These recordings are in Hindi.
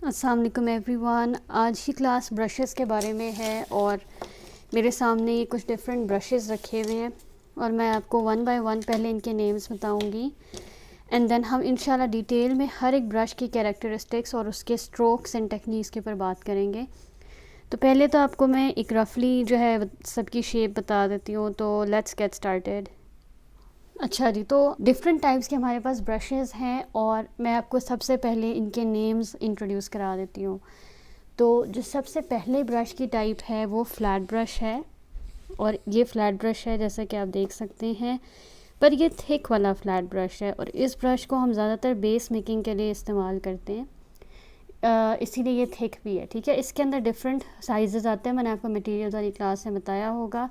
अस्सलाम वालेकुम एवरीवन। आज की क्लास ब्रशेस के बारे में है और मेरे सामने ये कुछ डिफरेंट ब्रशेस रखे हुए हैं और मैं आपको वन बाय वन पहले इनके नेम्स बताऊंगी एंड देन हम इंशाल्लाह डिटेल में हर एक ब्रश की कैरेक्टरिस्टिक्स और उसके स्ट्रोक्स एंड टेक्निक्स के ऊपर बात करेंगे। तो पहले तो आपको मैं एक रफली जो है सबकी शेप बता देती हूँ। तो लेट्स गेट स्टार्टेड। अच्छा जी, तो डिफरेंट टाइप्स के हमारे पास ब्रशेस हैं और मैं आपको सबसे पहले इनके नेम्स इंट्रोड्यूस करा देती हूँ। तो जो सबसे पहले ब्रश की टाइप है वो फ्लैट ब्रश है और ये फ्लैट ब्रश है जैसा कि आप देख सकते हैं, पर ये थिक वाला फ्लैट ब्रश है और इस ब्रश को हम ज़्यादातर बेस मेकिंग के लिए इस्तेमाल करते हैं, इसीलिए ये थिक भी है। ठीक है, इसके अंदर डिफरेंट साइजेस आते हैं, मैंने आपको मटेरियल वाली क्लास में बताया होगा।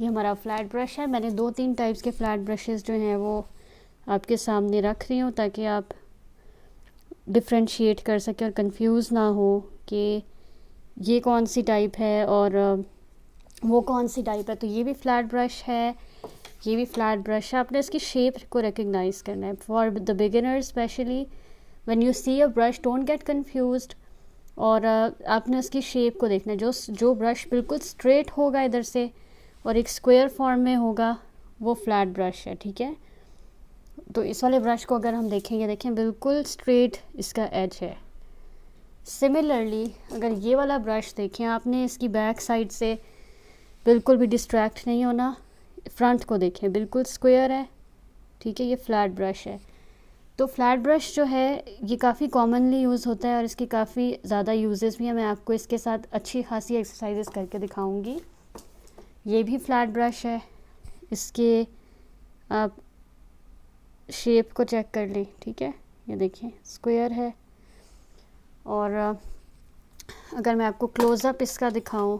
ये हमारा फ्लैट ब्रश है। मैंने 2-3 टाइप्स के फ्लैट ब्रशेस जो हैं वो आपके सामने रख रही हूँ ताकि आप डिफ्रेंशिएट कर सकें और कंफ्यूज ना हो कि ये कौन सी टाइप है और वो कौन सी टाइप है। तो ये भी फ्लैट ब्रश है, ये भी फ्लैट ब्रश है। आपने इसकी शेप को रिकग्नाइज करना है। For the beginner specially when you see a brush don't get confused और आपने इसकी शेप को देखना है। जो ब्रश बिल्कुल स्ट्रेट होगा इधर से और एक स्क्वायर फॉर्म में होगा वो फ्लैट ब्रश है। ठीक है, तो इस वाले ब्रश को अगर हम देखेंगे, देखें बिल्कुल स्ट्रेट इसका एज है। सिमिलरली अगर ये वाला ब्रश देखें, आपने इसकी बैक साइड से बिल्कुल भी डिस्ट्रैक्ट नहीं होना। फ्रंट को देखें बिल्कुल स्क्वायर है। ठीक है, ये फ्लैट ब्रश है। तो फ्लैट ब्रश जो है ये काफ़ी कॉमनली यूज़ होता है और इसकी काफ़ी ज़्यादा यूजेस भी हैं। मैं आपको इसके साथ अच्छी खासी एक्सरसाइजेस करके दिखाऊंगी। ये भी फ्लैट ब्रश है, इसके आप शेप को चेक कर लें। ठीक है, ये देखिए स्क्वायर है और अगर मैं आपको क्लोज़अप इसका दिखाऊं,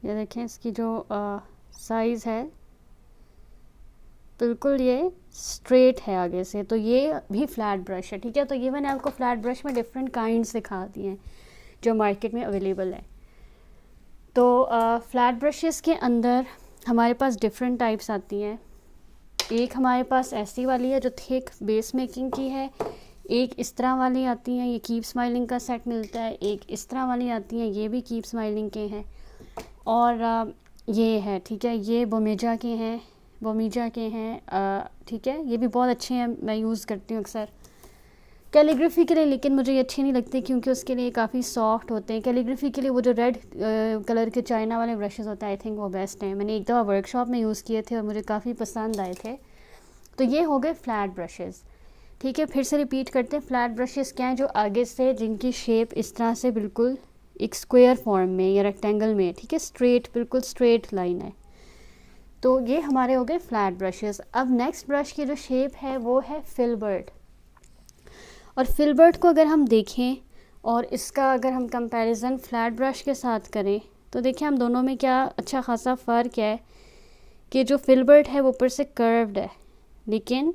ये देखें इसकी जो साइज़ है बिल्कुल ये स्ट्रेट है आगे से। तो ये भी फ्लैट ब्रश है। ठीक है, तो ये मैंने आपको फ्लैट ब्रश में डिफरेंट काइंड्स दिखा दिए हैं जो मार्केट में अवेलेबल है। तो फ्लैट ब्रशेस के अंदर हमारे पास डिफरेंट टाइप्स आती हैं। एक हमारे पास ऐसी वाली है जो थिक बेस मेकिंग की है, एक इस तरह वाली आती हैं, ये कीप स्माइलिंग का सेट मिलता है। एक इस तरह वाली आती हैं, ये भी कीप स्माइलिंग के हैं और ये है। ठीक है, ये बोमीजा के हैं, ठीक है, ये भी बहुत अच्छे हैं, मैं यूज़ करती हूँ अक्सर कैलीग्राफी के लिए, लेकिन मुझे ये अच्छे नहीं लगते क्योंकि उसके लिए काफ़ी सॉफ्ट होते हैं। कैलीग्राफी के लिए वो जो रेड कलर के चाइना वाले ब्रशेस होते हैं, आई थिंक वो बेस्ट हैं। मैंने एक दफ़ा वर्कशॉप में यूज़ किए थे और मुझे काफ़ी पसंद आए थे। तो ये हो गए फ्लैट ब्रशेस। ठीक है, फिर से रिपीट करते हैं। फ्लैट ब्रशेस क्या हैं? जो आगे से जिनकी शेप इस तरह से बिल्कुल एक स्क्वायर फॉर्म में या रेक्टेंगल में, ठीक है, स्ट्रेट, बिल्कुल स्ट्रेट लाइन है। तो ये हमारे हो गए फ्लैट ब्रशेस। अब नेक्स्ट ब्रश की जो शेप है वो है फिलबर्ट। और फिलबर्ट को अगर हम देखें और इसका अगर हम कंपैरिजन फ्लैट ब्रश के साथ करें तो देखिए हम दोनों में क्या अच्छा खासा फ़र्क है कि जो फिलबर्ट है वो ऊपर से कर्व्ड है लेकिन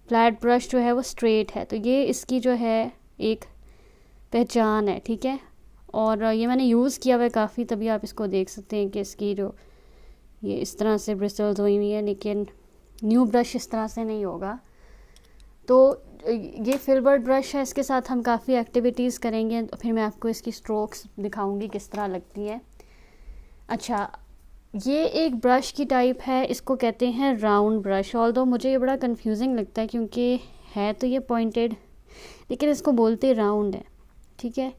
फ्लैट ब्रश जो है वो स्ट्रेट है। तो ये इसकी जो है एक पहचान है। ठीक है, और ये मैंने यूज़ किया हुआ है काफ़ी, तभी आप इसको देख सकते हैं कि इसकी जो ये इस तरह से ब्रिसल्स हुई हुई है, लेकिन न्यू ब्रश इस तरह से नहीं होगा। तो ये फिलबर्ट ब्रश है, इसके साथ हम काफ़ी एक्टिविटीज़ करेंगे तो फिर मैं आपको इसकी स्ट्रोक्स दिखाऊंगी किस तरह लगती है। अच्छा, ये एक ब्रश की टाइप है, इसको कहते हैं राउंड ब्रश। ऑल्दो मुझे ये बड़ा कंफ्यूजिंग लगता है क्योंकि है तो ये पॉइंटेड लेकिन इसको बोलते राउंड है। ठीक है,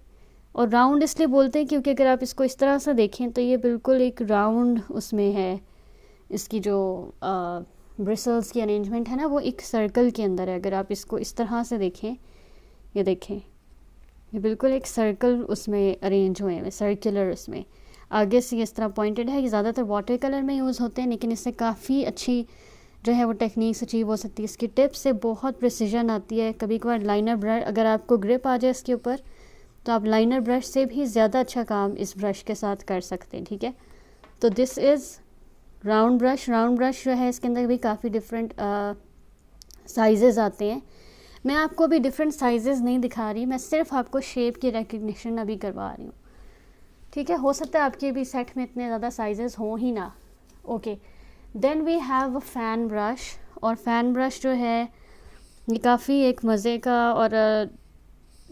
और राउंड इसलिए बोलते हैं क्योंकि अगर आप इसको इस तरह से देखें तो ये बिल्कुल एक राउंड उसमें है। इसकी जो ब्रिसल्स की अरेंजमेंट है ना वो एक सर्कल के अंदर है। अगर आप इसको इस तरह से देखें, ये देखें ये बिल्कुल एक सर्कल उसमें अरेंज हुए हैं, सर्कुलर। उसमें आगे से इस तरह पॉइंटेड है। ये ज़्यादातर वाटर कलर में यूज़ होते हैं लेकिन इससे काफ़ी अच्छी जो है वो टेक्निक्स अचीव हो सकती है। इसकी टिप से बहुत प्रिसीजन आती है। कभी कभार लाइनर ब्रश, अगर आपको ग्रिप आ जाए इसके ऊपर तो आप लाइनर ब्रश से भी ज़्यादा अच्छा काम इस ब्रश के साथ कर सकते हैं। ठीक है, तो this is round brush. Round brush जो है इसके अंदर भी काफ़ी डिफरेंट साइजेस आते हैं। मैं आपको अभी डिफरेंट साइजेस नहीं दिखा रही, मैं सिर्फ आपको शेप की रिकग्निशन अभी करवा रही हूँ। ठीक है, हो सकता है आपके भी सेट में इतने ज़्यादा साइजेस हों ही ना। Okay, then we have a fan brush. और फ़ैन ब्रश जो है ये काफ़ी एक मज़े का और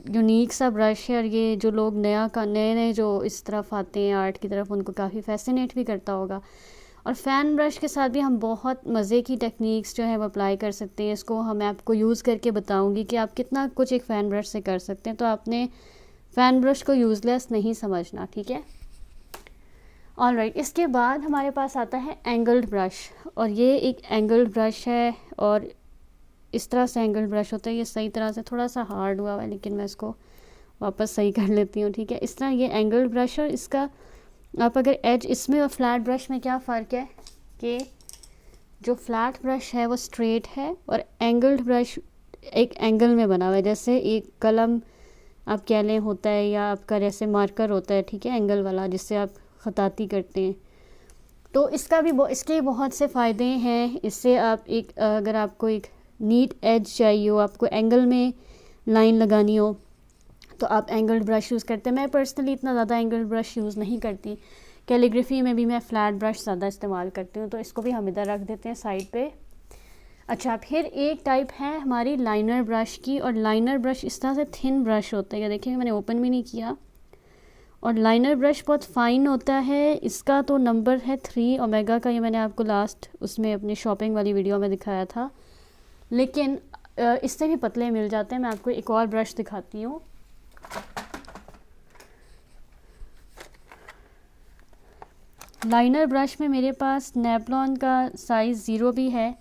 यूनिक सा ब्रश है, और ये जो लोग नए नए जो इस तरफ आते हैं आर्ट की तरफ, उनको काफ़ी फैसिनेट भी करता होगा। और फ़ैन ब्रश के साथ भी हम बहुत मज़े की टेक्निक्स जो है वो अप्लाई कर सकते हैं। इसको मैं आपको यूज़ करके बताऊंगी कि आप कितना कुछ एक फ़ैन ब्रश से कर सकते हैं। तो आपने फ़ैन ब्रश को यूज़लेस नहीं समझना, ठीक है। ऑलराइट, इसके बाद हमारे पास आता है एंगल्ड ब्रश, और ये एक एंगल्ड ब्रश है, और इस तरह से एंगल्ड ब्रश होता है। ये सही तरह से थोड़ा सा हार्ड हुआ है, लेकिन मैं इसको वापस सही कर लेती हूँ, ठीक है। इस तरह ये एंगल्ड ब्रश, और इसका आप अगर एज इसमें और फ्लैट ब्रश में क्या फ़र्क है कि जो फ्लैट ब्रश है वो स्ट्रेट है, और एंगल्ड ब्रश एक एंगल में बना हुआ है, जैसे एक कलम आप कह लें होता है, या आपका जैसे मार्कर होता है, ठीक है, एंगल वाला, जिससे आप ख़ताती करते हैं। तो इसका भी इसके बहुत से फ़ायदे हैं। इससे आप एक अगर आपको एक नीट एज चाहिए हो, आपको एंगल में लाइन लगानी हो, तो आप एंगल्ड ब्रश यूज़ करते हैं। मैं पर्सनली इतना ज़्यादा एंगल्ड ब्रश यूज़ नहीं करती। कैलीग्राफी में भी मैं फ़्लैट ब्रश ज़्यादा इस्तेमाल करती हूँ, तो इसको भी हम इधर रख देते हैं साइड पे। अच्छा, फिर एक टाइप है हमारी लाइनर ब्रश की, और लाइनर ब्रश इस तरह से थिन ब्रश होता है। देखिए मैंने ओपन भी नहीं किया। और लाइनर ब्रश बहुत फ़ाइन होता है। इसका तो नंबर है 3 ओमेगा का, ये मैंने आपको लास्ट उसमें अपनी शॉपिंग वाली वीडियो में दिखाया था, लेकिन इससे भी पतले मिल जाते हैं। मैं आपको एक और ब्रश दिखाती हूँ। लाइनर ब्रश में मेरे पास नेपलॉन का साइज़ 0 भी है,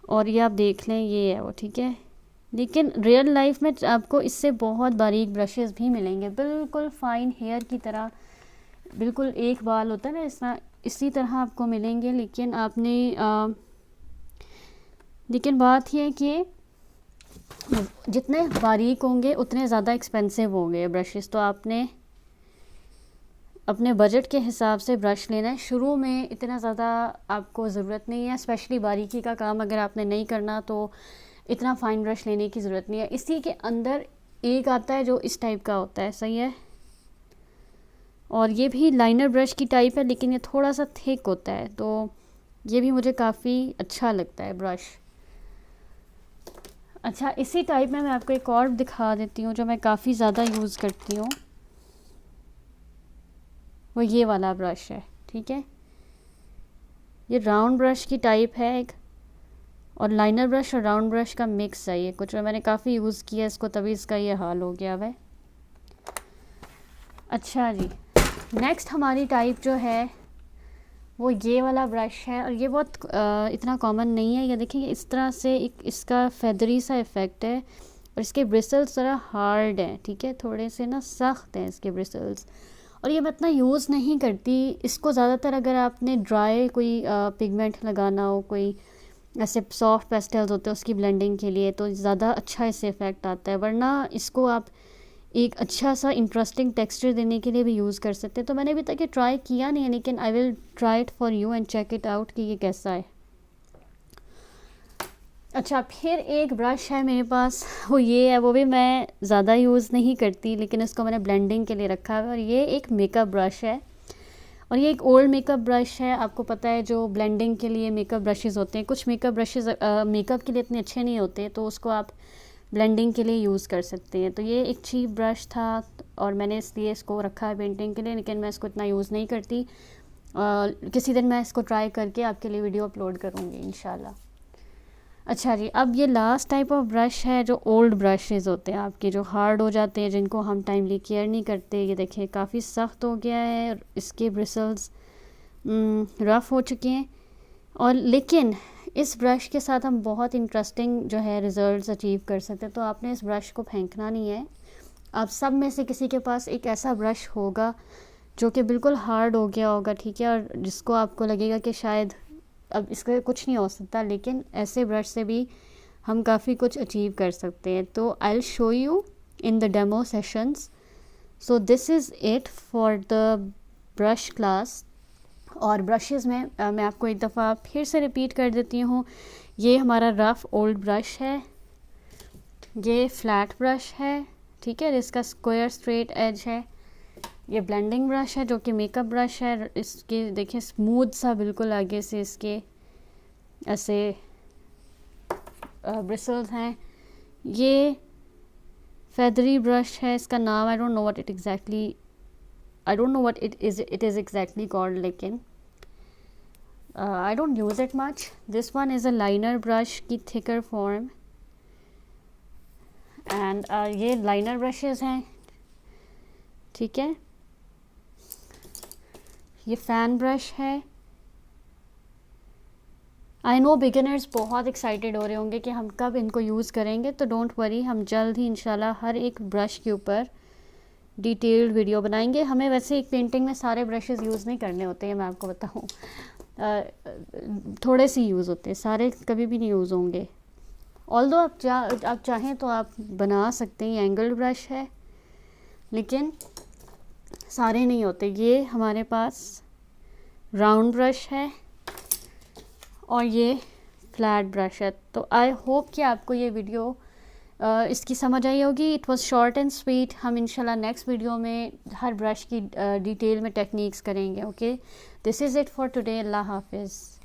और ये आप देख लें, ये है वो, ठीक है। लेकिन रियल लाइफ में आपको इससे बहुत बारीक ब्रशेस भी मिलेंगे, बिल्कुल फ़ाइन हेयर की तरह, बिल्कुल एक बाल होता है ना इस तरह, इसी तरह आपको मिलेंगे। लेकिन आपने लेकिन बात यह है कि जितने बारीक होंगे उतने ज़्यादा एक्सपेंसिव होंगे ब्रशेस। तो आपने अपने बजट के हिसाब से ब्रश लेना है। शुरू में इतना ज़्यादा आपको ज़रूरत नहीं है, स्पेशली बारीकी का काम अगर आपने नहीं करना तो इतना फ़ाइन ब्रश लेने की ज़रूरत नहीं है। इसी के अंदर एक आता है जो इस टाइप का होता है, सही है, और ये भी लाइनर ब्रश की टाइप है, लेकिन ये थोड़ा सा थिक होता है, तो ये भी मुझे काफ़ी अच्छा लगता है ब्रश। अच्छा, इसी टाइप में मैं आपको एक और दिखा देती हूँ जो मैं काफ़ी ज़्यादा यूज़ करती हूँ, वो ये वाला ब्रश है, ठीक है। ये राउंड ब्रश की टाइप है एक, और लाइनर ब्रश और राउंड ब्रश का मिक्स है ये कुछ, मैंने काफ़ी यूज़ किया इसको, तभी इसका ये हाल हो गया है। अच्छा जी, नेक्स्ट हमारी टाइप जो है वो ये वाला ब्रश है, और ये बहुत इतना कॉमन नहीं है। ये देखिए इस तरह से एक इसका फेदरी सा इफ़ेक्ट है, और इसके ब्रिसल्स ज़रा हार्ड हैं, ठीक है, थोड़े से ना सख्त हैं इसके ब्रिसल्स, और ये मैं इतना यूज़ नहीं करती इसको। ज़्यादातर अगर आपने ड्राई कोई पिगमेंट लगाना हो, कोई ऐसे सॉफ्ट पेस्टल्स होते हैं उसकी ब्लेंडिंग के लिए, तो ज़्यादा अच्छा इससे इफ़ेक्ट आता है। वरना इसको आप एक अच्छा सा इंटरेस्टिंग टेक्सचर देने के लिए भी यूज़ कर सकते हैं। तो मैंने अभी तक ये ट्राई किया नहीं है, लेकिन I will try it for you and check it out कि ये कैसा है। अच्छा, फिर एक ब्रश है मेरे पास, वो ये है, वो भी मैं ज़्यादा यूज़ नहीं करती, लेकिन इसको मैंने ब्लेंडिंग के लिए रखा है, और ये एक मेकअप ब्रश है, और ये एक ओल्ड मेकअप ब्रश है। आपको पता है जो ब्लेंडिंग के लिए मेकअप ब्रशेज़ होते हैं, कुछ मेकअप ब्रशेज़ मेकअप के लिए इतने अच्छे नहीं होते, तो उसको आप ब्लेंडिंग के लिए यूज़ कर सकते हैं। तो ये एक चीप ब्रश था, और मैंने इसलिए इसको रखा है पेंटिंग के लिए, लेकिन मैं इसको इतना यूज़ नहीं करती। किसी दिन मैं इसको ट्राई करके आपके लिए वीडियो अपलोड करूँगी इंशाल्लाह। अच्छा जी, अब ये लास्ट टाइप ऑफ ब्रश है जो ओल्ड ब्रशेज़ होते हैं आपके, जो हार्ड हो जाते हैं, जिनको हम टाइमली केयर नहीं करते। ये देखिए काफ़ी सख्त हो गया है, इसके ब्रिसल्स रफ़ हो चुके हैं, और लेकिन इस ब्रश के साथ हम बहुत इंटरेस्टिंग जो है रिज़ल्ट्स अचीव कर सकते हैं। तो आपने इस ब्रश को फेंकना नहीं है। आप सब में से किसी के पास एक ऐसा ब्रश होगा जो कि बिल्कुल हार्ड हो गया होगा, ठीक है, और जिसको आपको लगेगा कि शायद अब इसका कुछ नहीं हो सकता, लेकिन ऐसे ब्रश से भी हम काफ़ी कुछ अचीव कर सकते हैं। तो I will show you in the demo sessions. So this is it for the brush class. और ब्रशेज़ में मैं आपको एक दफ़ा फिर से रिपीट कर देती हूँ। ये हमारा रफ़ ओल्ड ब्रश है, ये फ्लैट ब्रश है, ठीक है, इसका स्क्वायर स्ट्रेट एज है, ये ब्लेंडिंग ब्रश है जो कि मेकअप ब्रश है। इसके देखिए स्मूथ सा बिल्कुल आगे से इसके ऐसे ब्रिसल्स हैं। ये फेदरी ब्रश है, इसका नाम I don't know what it is exactly called, लेकिन I don't use it much. This one is a liner brush की thicker form, and ये liner brushes हैं, ठीक है। ये fan brush है। आई नो बिगिनर्स बहुत एक्साइटेड हो रहे होंगे कि हम कब इनको यूज़ करेंगे, तो डोंट वरी, हम जल्द ही इंशाल्लाह हर एक ब्रश के ऊपर डिटेल्ड वीडियो बनाएंगे। हमें वैसे एक पेंटिंग में सारे ब्रशेस यूज़ नहीं करने होते हैं, मैं आपको बताऊँ, थोड़े से यूज़ होते हैं, सारे कभी भी नहीं यूज़ होंगे। ऑल्दो आप चाहें तो आप बना सकते हैं। एंगल ब्रश है, लेकिन सारे नहीं होते। ये हमारे पास राउंड ब्रश है और ये फ्लैट ब्रश है। तो आई होप कि आपको ये वीडियो इसकी समझ आई होगी। It was short and sweet. हम इंशाल्लाह नेक्स्ट वीडियो में हर ब्रश की डिटेल में टेक्निक्स करेंगे। Okay, this is it for today. अल्लाह हाफिज़।